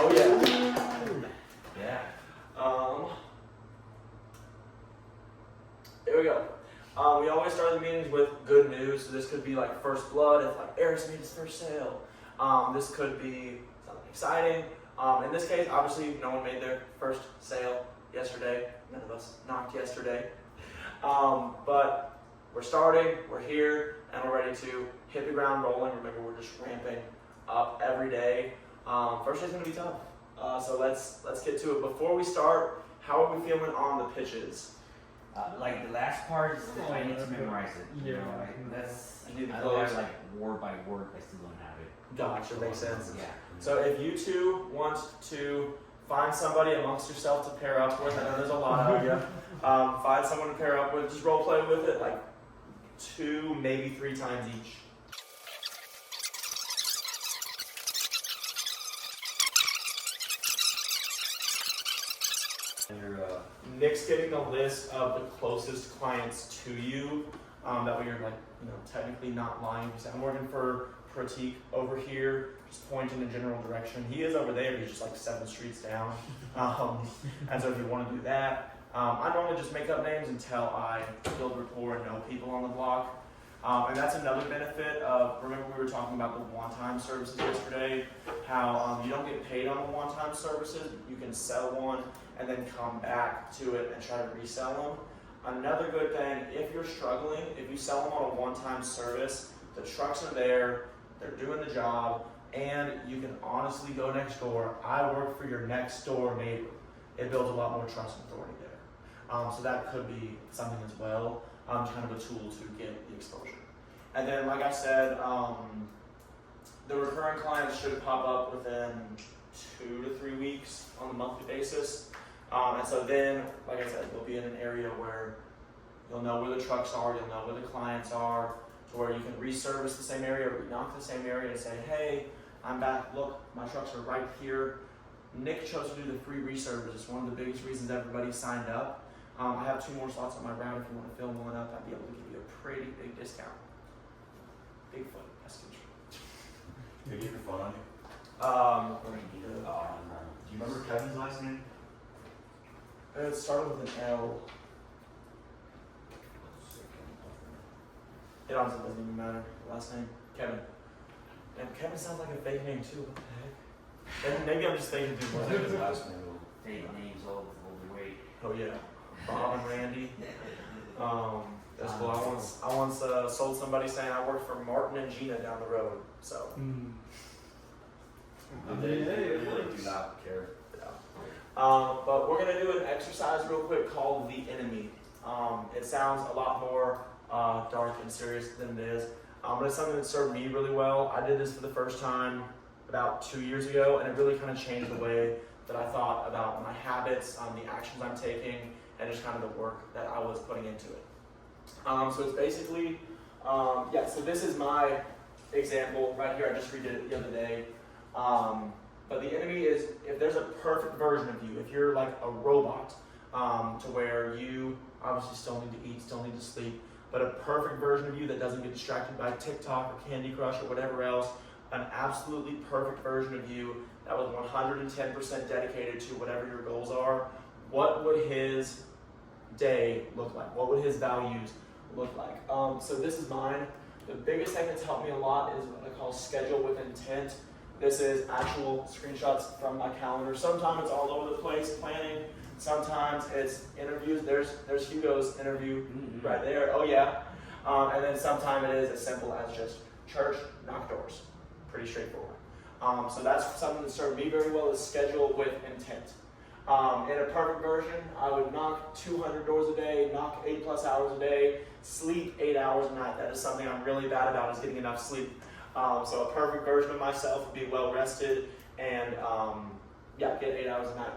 Oh yeah. Yeah. Here we go. We always start the meetings with good news. So this could be like first blood, if like Eris made his first sale. This could be something exciting. In this case, obviously, no one made their first sale yesterday. None of us knocked yesterday. But we're starting, we're here, and we're ready to hit the ground rolling. Remember, we're just ramping up every day. First day's gonna be tough. So let's get to it. Before we start, how are we feeling on the pitches? Like the last part is I need to memorize it. You know, that's I need to I close. don't have like word by word. I still don't have it. Gotcha, makes sense. Yeah. So if you two want to find somebody amongst yourself to pair up with, I know there's a lot of you, find someone to pair up with, just role play with it like 2, maybe 3 times each. Nick's getting a list of the closest clients to you. That way you're like, technically not lying. You say, I'm working for Pratik over here, just point in a general direction. He is over there, he's just like 7 streets down. And so if you want to do that, I normally just make up names until I build rapport and know people on the block. And that's another benefit of, remember we were talking about the one-time services yesterday, how you don't get paid on the one-time services, you can sell one and then come back to it and try to resell them. Another good thing, if you're struggling, if you sell them on a one-time service, the trucks are there, they're doing the job, and you can honestly go next door. I work for your next door neighbor. It builds a lot more trust and authority there. So that could be something as well, kind of a tool to get the exposure. And then, like I said, the recurring clients should pop up within 2 to 3 weeks on a monthly basis. And so then, like I said, you'll be in an area where you'll know where the trucks are, you'll know where the clients are, to where you can reservice the same area or knock the same area and say, hey, I'm back, look, my trucks are right here. Nick chose to do the free reservice. It's one of the biggest reasons everybody signed up. I have 2 more slots on my route. If you want to fill one up, I'd be able to give you a pretty big discount. Bigfoot, Pescage. Did you get your phone on you? Do Do you remember Kevin's last name? It started with an L. It honestly doesn't even matter. Last name, Kevin. And Kevin sounds like a fake name too. What the heck? And maybe I'm just thinking too What much. was his last name? Fake names all overweight. Oh yeah, Bob and Randy. That's cool. I once sold somebody saying I work for Martin and Gina down the road. So. They really do not care. But we're gonna do an exercise real quick called the enemy. It sounds a lot more dark and serious than it is, but it's something that served me really well. I did this for the first time about 2 years ago, and it really kind of changed the way that I thought about my habits, the actions I'm taking, and just kind of the work that I was putting into it. So it's basically, so this is my example right here. I just redid it the other day. But the enemy is, if there's a perfect version of you, if you're like a robot, to where you obviously still need to eat, still need to sleep, but a perfect version of you that doesn't get distracted by TikTok or Candy Crush or whatever else, an absolutely perfect version of you that was 110% dedicated to whatever your goals are, what would his day look like? What would his values look like? So this is mine. The biggest thing that's helped me a lot is what I call schedule with intent. This is actual screenshots from my calendar. Sometimes it's all over the place planning. Sometimes it's interviews. There's Hugo's interview right there. Oh yeah. And then sometimes it is as simple as just church, knock doors. Pretty straightforward. So that's something that served me very well, is schedule with intent. In a perfect version, I would knock 200 doors a day, knock 8+ hours a day, sleep 8 hours a night. That is something I'm really bad about, is getting enough sleep. So a perfect version of myself would be well rested and get 8 hours a night.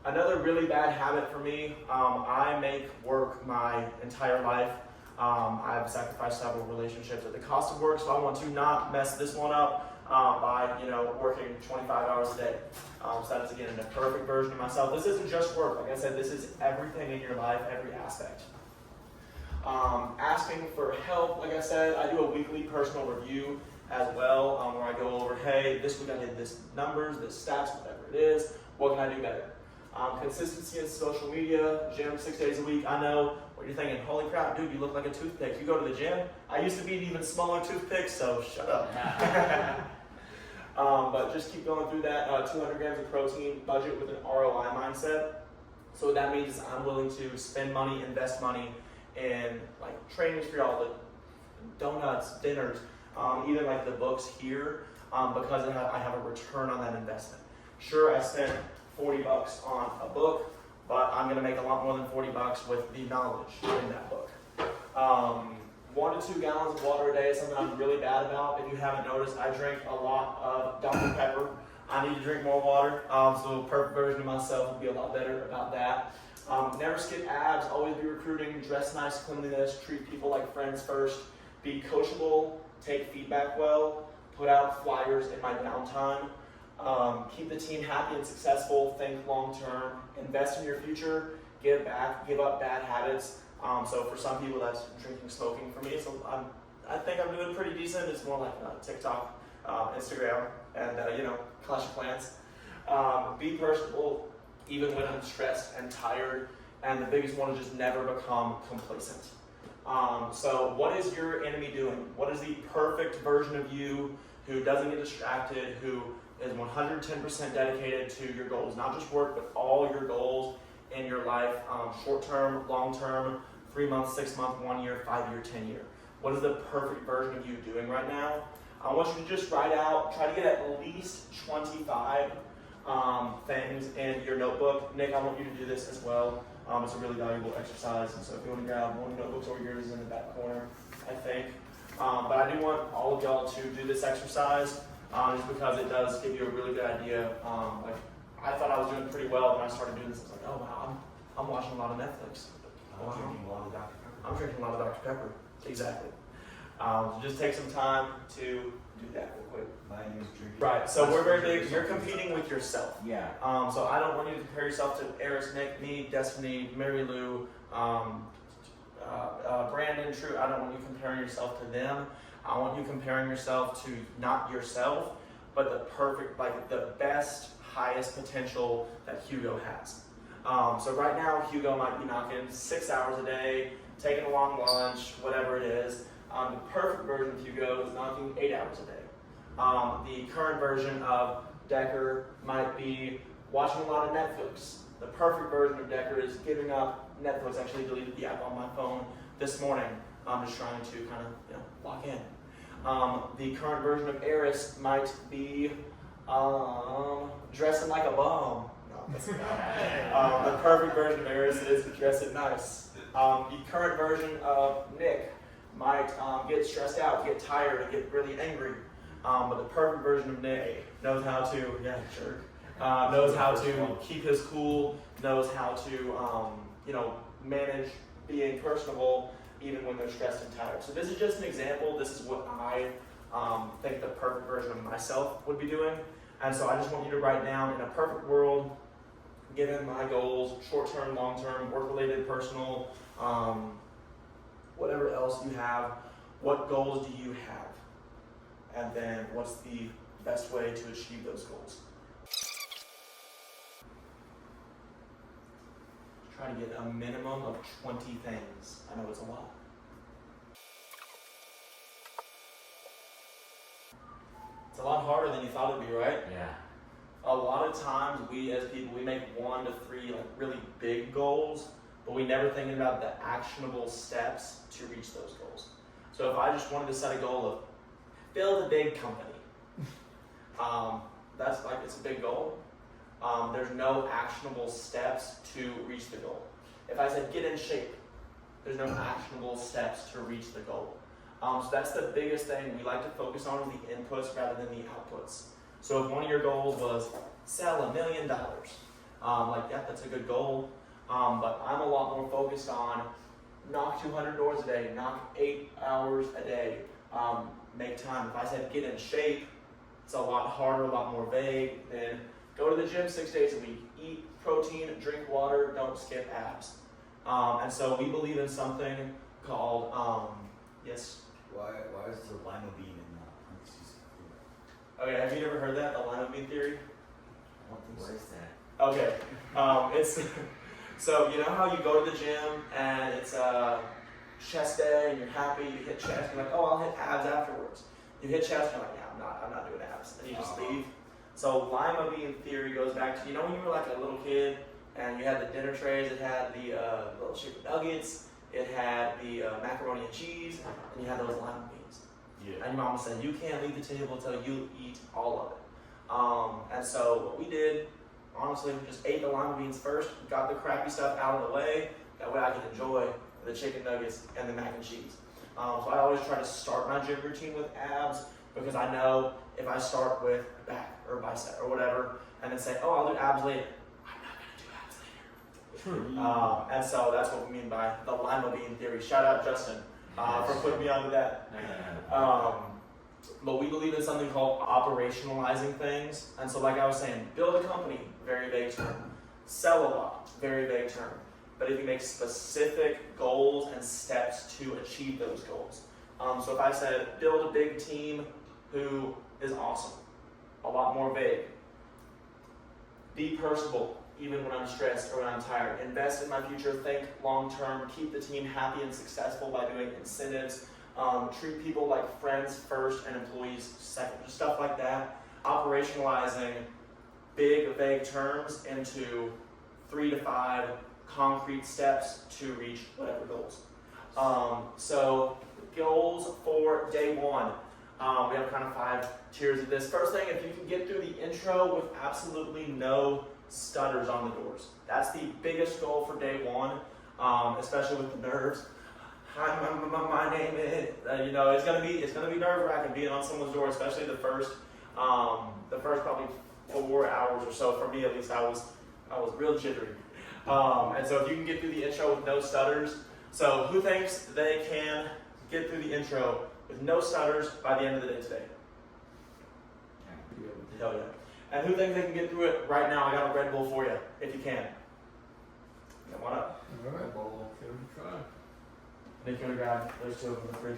Another really bad habit for me, I make work my entire life. I've sacrificed several relationships at the cost of work, so I want to not mess this one up by working 25 hours a day. So that's again a perfect version of myself. This isn't just work. Like I said, this is everything in your life, every aspect. Asking for help, like I said, I do a weekly personal review. as well, where I go over, hey, this week I did this numbers, this stats, whatever it is, what can I do better? Consistency in social media, gym 6 days a week. I know what you're thinking, holy crap, dude, you look like a toothpick. You go to the gym. I used to be an even smaller toothpick, so shut up. But just keep going through that. 200 grams of protein, budget with an ROI mindset. So what that means is I'm willing to spend money, invest money in like trainings for y'all, the donuts, dinners, even like the books here, because I have a return on that investment. Sure, I spent $40 on a book, but I'm gonna make a lot more than $40 with the knowledge in that book. 1 to 2 gallons of water a day is something I'm really bad about. If you haven't noticed, I drink a lot of Dr. Pepper. I need to drink more water, so a perfect version of myself would be a lot better about that. Never skip abs, always be recruiting, dress nice, cleanliness, treat people like friends first, be coachable, take feedback well, put out flyers in my downtime, keep the team happy and successful, think long term, invest in your future, give back, give up bad habits. So for some people that's drinking, smoking. For me, I think I'm doing pretty decent. It's more like TikTok, Instagram, and Clash of Clans. Be personable, even when I'm stressed and tired. And the biggest one is just never become complacent. So what is your enemy doing? What is the perfect version of you who doesn't get distracted, who is 110% dedicated to your goals, not just work, but all your goals in your life, short-term, long-term, 3 months, 6 months, 1 year, 5 year, 10 year. What is the perfect version of you doing right now? I want you to just write out, try to get at least 25 things in your notebook. Nick, I want you to do this as well. It's a really valuable exercise, and so if you want to grab one of the notebooks or yours is in the back corner, I think. But I do want all of y'all to do this exercise, just because it does give you a really good idea. I thought I was doing pretty well when I started doing this. I was like, oh wow, I'm watching a lot of Netflix. I'm drinking a lot of Dr. Pepper. I'm drinking a lot of Dr. Pepper. Exactly. So just take some time to do that real quick. My name is drinking. Right, so we're very big. You're competing with yourself. Yeah. So I don't want you to compare yourself to Eris, Nick, me, Destiny, Mary Lou, Brandon, True. I don't want you comparing yourself to them. I want you comparing yourself to not yourself, but the perfect, like the best, highest potential that Hugo has. So right now, Hugo might be knocking 6 hours a day, taking a long lunch, whatever it is. The perfect version of Hugo is knocking 8 hours a day. The current version of Decker might be watching a lot of Netflix. The perfect version of Decker is giving up Netflix. I actually deleted the app on my phone this morning. I'm just trying to kind of lock in. The current version of Eris might be dressing like a bum. No, that's not. The perfect version of Eris is dressing nice. The current version of Nick might get stressed out, get tired, and get really angry. But the perfect version of Nick knows how to, knows how to keep his cool, knows how to, manage being personable even when they're stressed and tired. So this is just an example. This is what I think the perfect version of myself would be doing. And so I just want you to write down, in a perfect world, given my goals, short-term, long-term, work-related, personal, whatever else you have, what goals do you have? And then what's the best way to achieve those goals? Try to get a minimum of 20 things. I know it's a lot. It's a lot harder than you thought it'd be, right? Yeah. A lot of times we as people, we make 1 to 3 really big goals, but we never think about the actionable steps to reach those goals. So if I just wanted to set a goal of build a big company, that's it's a big goal. There's no actionable steps to reach the goal. If I said get in shape, there's no actionable steps to reach the goal. So that's the biggest thing we like to focus on, is the inputs rather than the outputs. So if one of your goals was sell $1 million, that's a good goal. But I'm a lot more focused on knock 200 doors a day, knock 8 hours a day, make time. If I said get in shape, it's a lot harder, a lot more vague than go to the gym 6 days a week, eat protein, drink water, don't skip abs. And so we believe in something called, yes? Why is the lima bean in parentheses? Okay, have you ever heard that, the lima bean theory? What is that? Okay, it's so you know how you go to the gym and it's chest day and you're happy, you hit chest, you're like, oh, I'll hit abs afterwards. You hit chest, you're like, yeah, I'm not doing abs, and you just leave. So lima bean theory goes back to, you know, when you were like a little kid and you had the dinner trays, it had the little chicken nuggets, it had the macaroni and cheese, and you had those lima beans. Yeah. And your mama said, you can't leave the table until you eat all of it. And so what we did, honestly, we just ate the lima beans first, got the crappy stuff out of the way, that way I could enjoy the chicken nuggets and the mac and cheese. So I always try to start my gym routine with abs, because I know if I start with back or bicep or whatever, and then say, oh, I'll do abs later, I'm not gonna do abs later. True. And so that's what we mean by the lima bean theory. Shout out Justin for putting me onto that. But we believe in something called operationalizing things. And so like I was saying, build a company, very vague term. Sell a lot, very vague term. But if you make specific goals and steps to achieve those goals. So if I said, build a big team who is awesome, a lot more vague. Be personable, even when I'm stressed or when I'm tired. Invest in my future, think long term, keep the team happy and successful by doing incentives. Treat people like friends first and employees second, just stuff like that. Operationalizing big, vague terms into 3 to 5 concrete steps to reach whatever goals. So goals for day one. We have kind of 5 tiers of this. First thing, if you can get through the intro with absolutely no stutters on the doors. That's the biggest goal for day one, especially with the nerves. Hi, my name is, you know, it's gonna be nerve-wracking being on someone's door, especially the first probably 4 hours or so. For me, at least, I was real jittery. And so if you can get through the intro with no stutters, so who thinks they can get through the intro with no stutters by the end of the day today? Hell yeah. And who thinks they can get through it right now? I got a Red Bull for you, if you can. Come on up. Alright, well, give it a try. Nick, you want to grab those 2 from the fridge?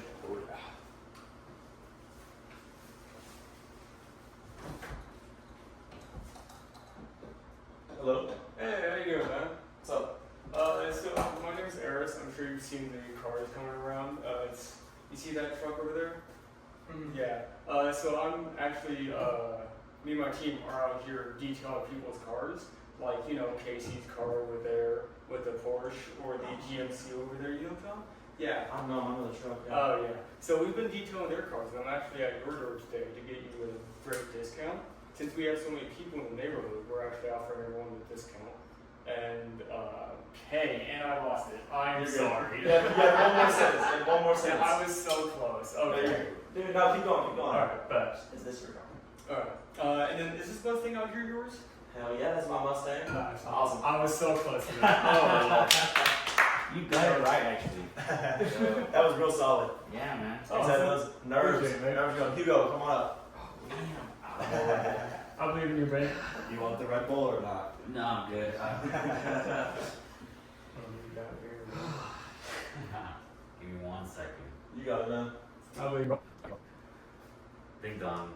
Hello. Hey, how you doing, man? What's up? So my name is Eris. I'm sure you've seen the cars coming around. You see that truck over there? Mm-hmm. Yeah. So I'm actually, me and my team are out here detailing people's cars. Like, you know, Casey's car over there with the Porsche, or the GMC over there. You know what I'm talking? Yeah. I don't know, I'm on the truck. Yeah. Oh, yeah. So we've been detailing their cars, and I'm actually at your door today to get you a great discount. Since we have so many people in the neighborhood, we're actually offering everyone a discount. And, hey, and I lost it. I'm sorry. Yeah, one more sentence. Yeah, one more And sentence. I was so close. Okay. Dude, no, keep going, keep going. Alright, bet. Is this your car? Alright. And then, is this Mustang out here yours? Hell yeah, that's my Mustang. Nice. Awesome. I was so close to that. You got it right, actually. So, That was real solid. yeah, man. Oh, Except so- those nerves. Appreciate it, man. Nerves going. Hugo, come on up. Oh, damn. I believe in you, babe. You want the Red Bull or not? No, I'm good. Give me 1 second. You got it, man. I believe in Ding dong.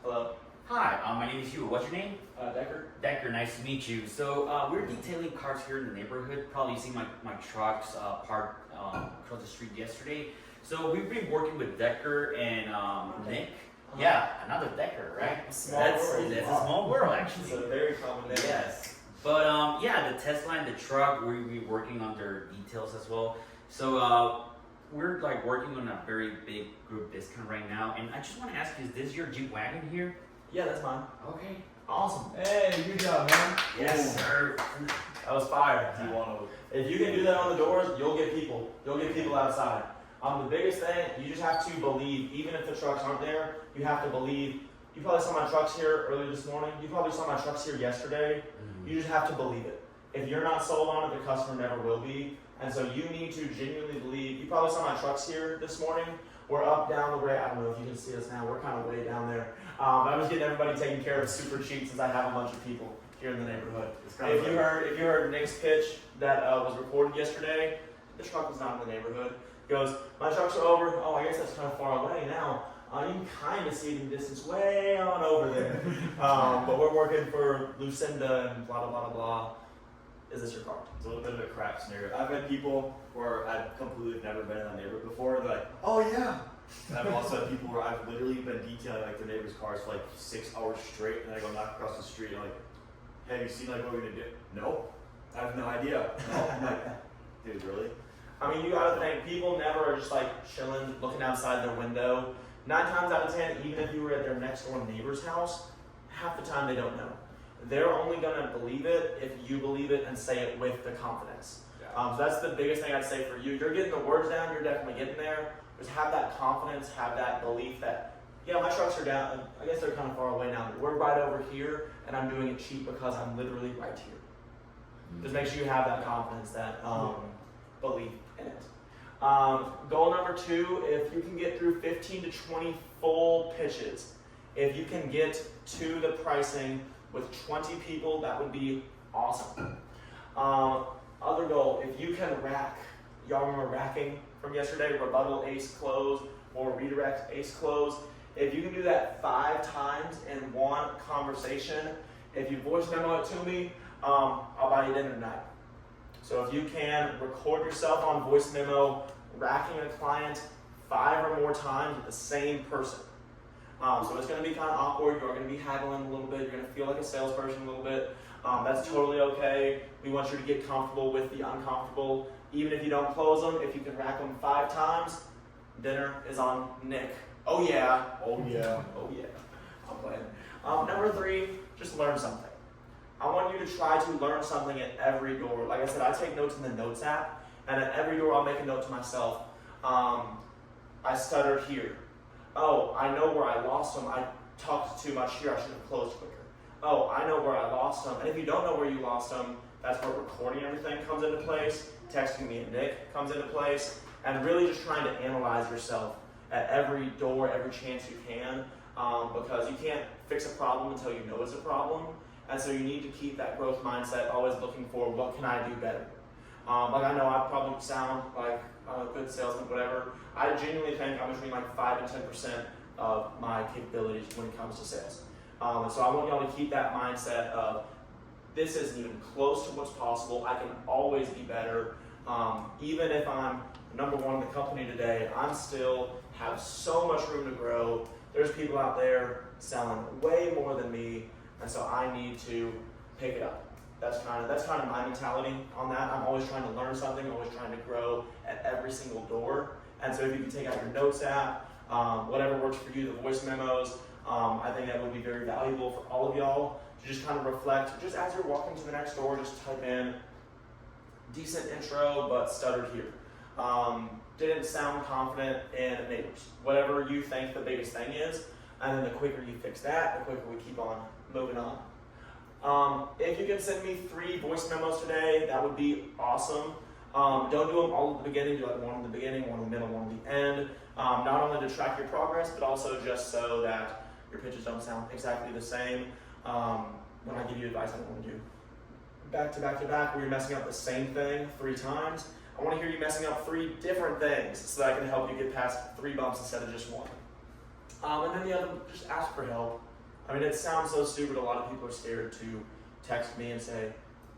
Hello. Hi, my name is Hugo. What's your name? Decker. Decker, nice to meet you. So we're detailing cars here in the neighborhood. Probably seen my trucks parked across the street yesterday. So we've been working with Decker and Nick. Yeah, another Decker, right? Small That's world. a small world, It's actually. a very common name. Yes. But yeah, the Tesla and the truck, we're working on their details as well. So we're like working on a very big group discount right now. And I just want to ask you, is this your Jeep wagon here? Yeah, that's mine. Okay. Awesome. Hey, good job, man. Yes, sir. That was fire. Do you want to? If you can do that on the doors, you'll get people. You'll get people outside. The biggest thing, you just have to believe, even if the trucks aren't there, you have to believe. You probably saw my trucks here earlier this morning. You probably saw my trucks here yesterday. You just have to believe it. If you're not sold on it, the customer never will be. And so you need to genuinely believe. You probably saw my trucks here this morning. We're up, down the way. I don't know if you can see us now. We're kind of way down there. I was getting everybody taken care of super cheap since I have a bunch of people here in the neighborhood. If you heard Nick's pitch that was recorded yesterday, the truck was not in the neighborhood. He goes, my trucks are over. Oh, I guess that's kind of far away now. You can kind of see it in the distance way on over there. But we're working for Lucinda and blah, blah, blah, blah. Is this your car? It's a little bit of a crap scenario. I've had people where I've completely never been in that neighborhood before. They're like, oh yeah. And I've also had people where I've literally been detailing like their neighbor's cars for like 6 hours straight, and I go knock across the street and I'm like, hey, have you seen like what we're gonna do? Nope. I have no idea. No. I'm like, dude, really? I mean, you gotta think, people never are just like chilling, looking outside their window. 9 times out of 10, even if you were at their next door neighbor's house, half the time they don't know. They're only gonna believe it if you believe it and say it with the confidence. So that's the biggest thing I'd say for you. You're getting the words down, you're definitely getting there. Just have that confidence, have that belief that, yeah, my trucks are down. I guess they're kind of far away now, but we're right over here, and I'm doing it cheap because I'm literally right here. Just make sure you have that confidence, that belief in it. Goal number 2, if you can get through 15 to 20 full pitches, if you can get to the pricing with 20 people, that would be awesome. Other goal, if you can rack, y'all remember racking from yesterday, rebuttal ace close or redirect ace close. If you can do that 5 times in one conversation, if you voice memo it to me, I'll buy you dinner tonight. So if you can record yourself on voice memo, racking a client 5 or more times with the same person. So it's going to be kind of awkward. You're going to be haggling a little bit. You're going to feel like a salesperson a little bit. That's totally okay. We want you to get comfortable with the uncomfortable. Even if you don't close them, if you can rack them 5 times, dinner is on Nick. Oh yeah. Oh yeah. Oh yeah. I'm playing. Number 3, just learn something. I want you to try to learn something at every door. Like I said, I take notes in the Notes app, and at every door I'll make a note to myself. I stuttered here. Oh, I know where I lost them. I talked too much here. I should have closed quicker. Oh, I know where I lost them. And if you don't know where you lost them, that's where recording everything comes into place. Texting me and Nick comes into place. And really just trying to analyze yourself at every door, every chance you can. Because you can't fix a problem until you know it's a problem. And so you need to keep that growth mindset, always looking for what can I do better. Like I know I probably sound like a good salesman, whatever. I genuinely think I'm between like 5 and 10% of my capabilities when it comes to sales. And so I want y'all to keep that mindset of this isn't even close to what's possible. I can always be better. Even if I'm number 1 in the company today, I'm still have so much room to grow. There's people out there selling way more than me, and so I need to pick it up. That's kind of my mentality on that. I'm always trying to learn something, always trying to grow at every single door. And so if you can take out your Notes app, whatever works for you, the voice memos, I think that would be very valuable for all of y'all to just kind of reflect. Just as you're walking to the next door, just type in decent intro, but stuttered here. Didn't sound confident in neighbors. Whatever you think the biggest thing is, and then the quicker you fix that, the quicker we keep on moving on. If you can send me 3 voice memos today, that would be awesome. Don't do them all at the beginning. Do like 1 in the beginning, 1 in the middle, 1 in the end. Not only to track your progress, but also just so that your pitches don't sound exactly the same. When I give you advice, I don't want to do back to back to back where you're messing up the same thing 3 times. I want to hear you messing up 3 different things so that I can help you get past 3 bumps instead of just 1. And then the other, just ask for help. I mean, it sounds so stupid. A lot of people are scared to text me and say,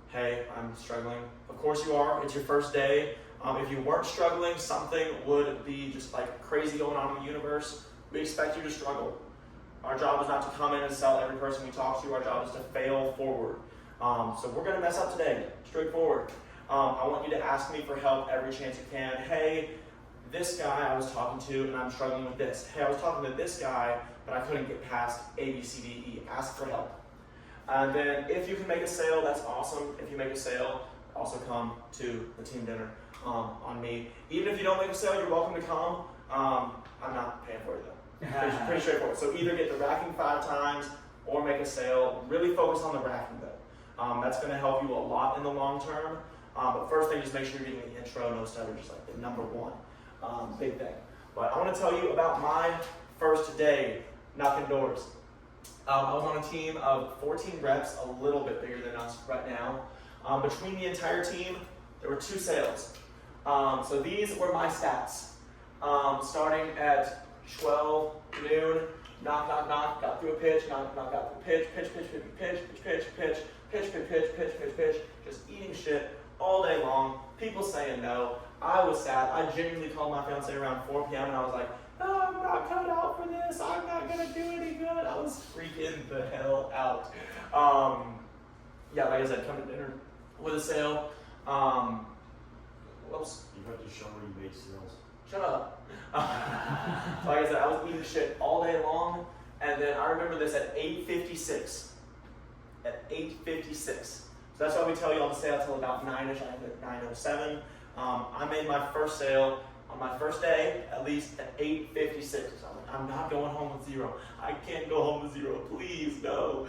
hey, I'm struggling. Of course you are. It's your first day. If you weren't struggling, something would be just like crazy going on in the universe. We expect you to struggle. Our job is not to come in and sell every person we talk to. Our job is to fail forward. So we're going to mess up today, straightforward. I want you to ask me for help every chance you can. Hey, this guy I was talking to and I'm struggling with this. Hey, I was talking to this guy, but I couldn't get past A, B, C, D, E. Ask for help. And then if you can make a sale, that's awesome. If you make a sale, also come to the team dinner on me. Even if you don't make a sale, you're welcome to come. I'm not paying for it though. Pretty straightforward. So either get the racking 5 times or make a sale. Really focus on the racking though. That's going to help you a lot in the long term. But first thing, just make sure you're getting the intro, no stutter, just like the number 1 big thing. But I want to tell you about my first day knocking doors. I was on a team of 14 reps, a little bit bigger than us right now. Between the entire team, there were 2 sales. So these were my stats. Starting at 12, noon, knock, knock, knock, got through a pitch, knock, knock, got through a pitch, pitch, pitch, pitch, pitch, pitch, pitch, pitch, pitch, pitch, pitch, pitch, pitch, pitch, just eating shit all day long, people saying no. I was sad. I genuinely called my fiance around 4 p.m. and I was like, no, I'm not cut out for this. I'm not gonna do any good. I was freaking the hell out. Yeah, like I said, come to dinner with a sale. What else? You have to show where you made sales. Shut up. So like I said, I was eating shit all day long, and then I remember this at 8:56. At 8:56. So that's why we tell you all to stay out till about 9ish. I hit 9:07. I made my first sale on my first day, at least at 8:56. So I'm not going home with zero. I can't go home with zero. Please, no.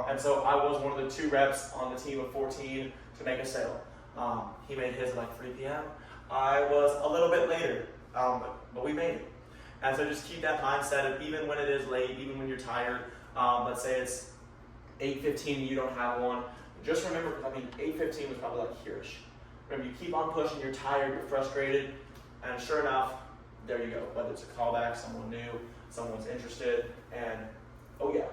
And so I was one of the 2 reps on the team of 14 to make a sale. He made his at like 3 p.m. I was a little bit later, but we made it. And so just keep that mindset of even when it is late, even when you're tired, let's say it's 8:15 and you don't have one, just remember, 8:15 was probably like here-ish. Remember, you keep on pushing, you're tired, you're frustrated, and sure enough, there you go. Whether it's a callback, someone new, someone's interested, and oh yeah.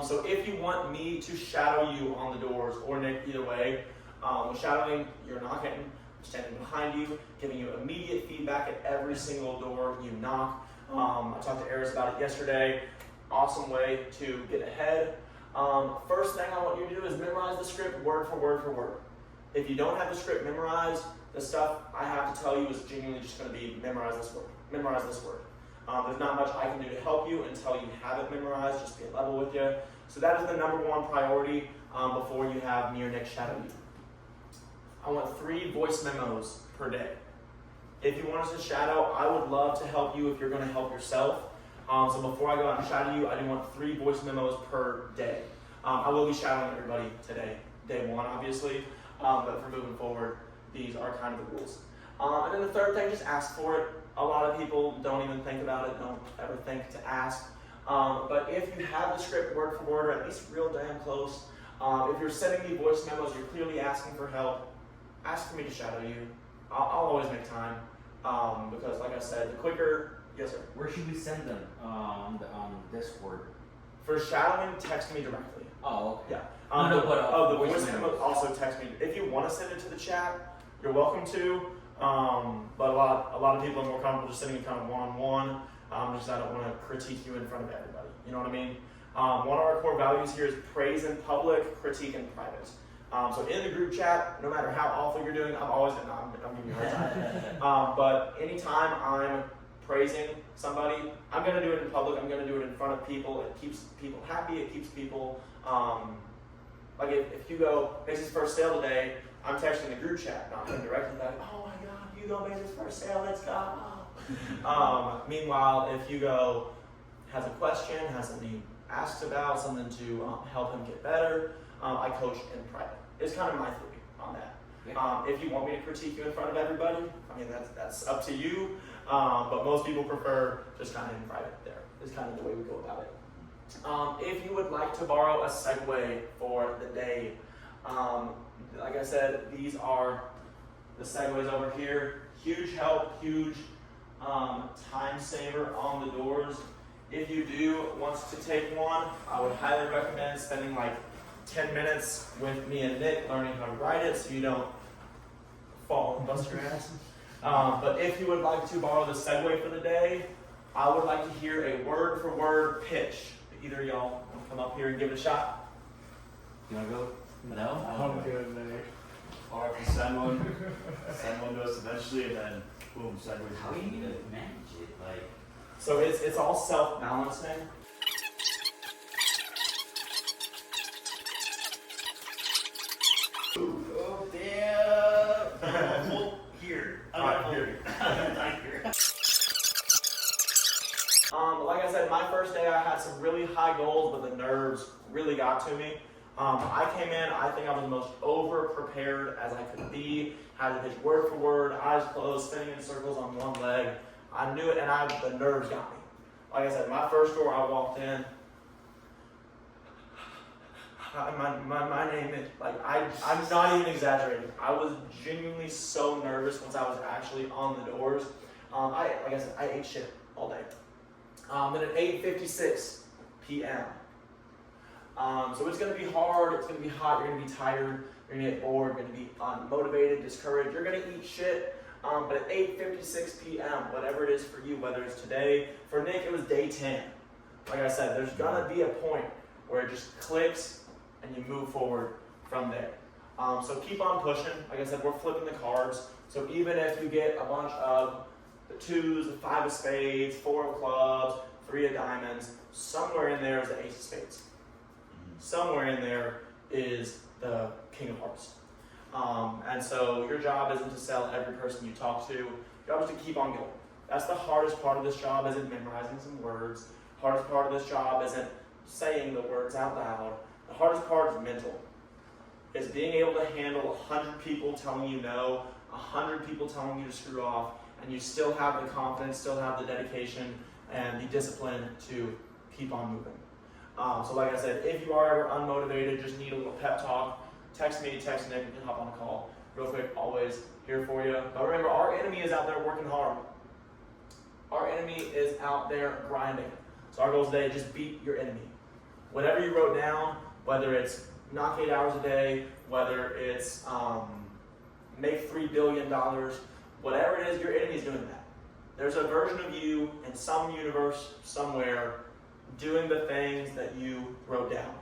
So if you want me to shadow you on the doors, or Nick, either way, with shadowing, you're knocking, I'm standing behind you, giving you immediate feedback at every single door you knock. I talked to Eris about it yesterday. Awesome way to get ahead. First thing I want you to do is memorize the script word for word for word. If you don't have the script memorized, the stuff I have to tell you is genuinely just going to be memorize this word. Memorize this word. There's not much I can do to help you until you have it memorized, just be level with you. So that is the #1 priority before you have me or Nick shadow you. I want 3 voice memos per day. If you want us to shadow, I would love to help you if you're going to help yourself. So before I go out and shadow you, I do want 3 voice memos per day. I will be shadowing everybody today, day 1 obviously, but for moving forward, these are kind of the rules. And then the third thing, just ask for it. A lot of people don't even think about it, don't ever think to ask. But if you have the script word for word, or at least real damn close, if you're sending me voice memos, you're clearly asking for help, ask for me to shadow you. I'll always make time, because like I said, the quicker, yes sir. Where should we send them? On Discord. For shadowing, text me directly. Oh, okay. Yeah. No, the voice memo also text me. If you want to send it to the chat, you're welcome to. But a lot of people are more comfortable just sending it kind of one-on-one. Just I don't want to critique you in front of everybody. You know what I mean? One of our core values here is praise in public, critique in private. So in the group chat, no matter how awful you're doing, I'm giving you a hard time. But anytime I'm praising somebody, I'm going to do it in public. I'm going to do it in front of people. It keeps people happy. It keeps people, like if Hugo makes his first sale today, I'm texting the group chat, not him directly, like, oh my God, Hugo made his first sale, let's go. Meanwhile, if Hugo has a question, has something he asks about, something to help him get better, I coach in private. It's kind of my theory on that. Yeah. If you want me to critique you in front of everybody, that's up to you. But most people prefer just kind of in private. There is kind of the way we go about it. If you would like to borrow a Segway for the day, like I said, these are the Segways over here. Huge help, huge time saver on the doors. If you do want to take one, I would highly recommend spending like 10 minutes with me and Nick learning how to ride it so you don't fall and bust your ass. But if you would like to borrow the Segway for the day, I would like to hear a word for word pitch. Either of y'all want to come up here and give it a shot? You want to go? No? I'm good, man. Or if you send one to us eventually, and then boom, Segway's. How are you going to manage it? Like, So it's all self-balancing. oh, damn! Hold here. Right here. Right here. Like I said, my first day I had some really high goals, but the nerves really got to me. I came in, I think I was the most over-prepared as I could be. Had to pitch word for word, eyes closed, spinning in circles on one leg. I knew it, and the nerves got me. Like I said, my first door I walked in, my name is, like, I'm not even exaggerating. I was genuinely so nervous once I was actually on the doors. Like I said, I ate shit all day. Then at 8:56 p.m. So it's going to be hard, it's going to be hot, you're going to be tired, you're going to get bored, you're going to be unmotivated, discouraged, you're going to eat shit. But at 8:56 p.m., whatever it is for you, whether it's today, for Nick it was day 10. Like I said, there's going to be a point where it just clicks and you move forward from there. So keep on pushing. Like I said, we're flipping the cards. So even if you get a bunch of the 2s, the 5 of spades, 4 of clubs, 3 of diamonds, somewhere in there is the ace of spades. Somewhere in there is the king of hearts. And so your job isn't to sell every person you talk to. Your job is to keep on going. That's the hardest part of this job, isn't memorizing some words. Hardest part of this job isn't saying the words out loud. The hardest part is mental. Is being able to handle 100 people telling you no, 100 people telling you to screw off, and you still have the confidence, still have the dedication, and the discipline to keep on moving. So like I said, if you are ever unmotivated, just need a little pep talk, text me, text Nick, we can hop on a call real quick, always here for you. But remember, our enemy is out there working hard. Our enemy is out there grinding. So our goal today is just beat your enemy. Whatever you wrote down, whether it's knock 8 hours a day, whether it's make $3 billion, whatever it is, your enemy is doing that. There's a version of you in some universe, somewhere, doing the things that you wrote down.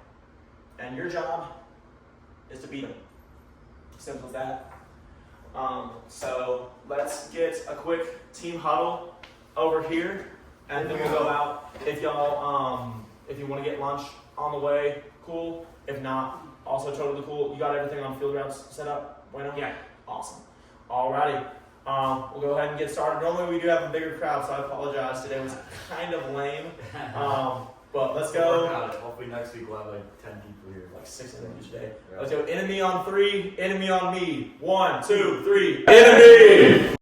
And your job is to beat them. Simple as that. So let's get a quick team huddle over here, and then we'll go out. If y'all, if you want to get lunch on the way, cool. If not, also totally cool. You got everything on field routes set up? Bueno? Yeah. Awesome. Alrighty. We'll go ahead and get started. Normally we do have a bigger crowd, so I apologize. Today was kind of lame. But let's go. Hopefully next week we'll have like 10 people here. Like 6 of them each day. Yeah. Let's go. Enemy on 3, enemy on me. 1, 2, 3. Enemy!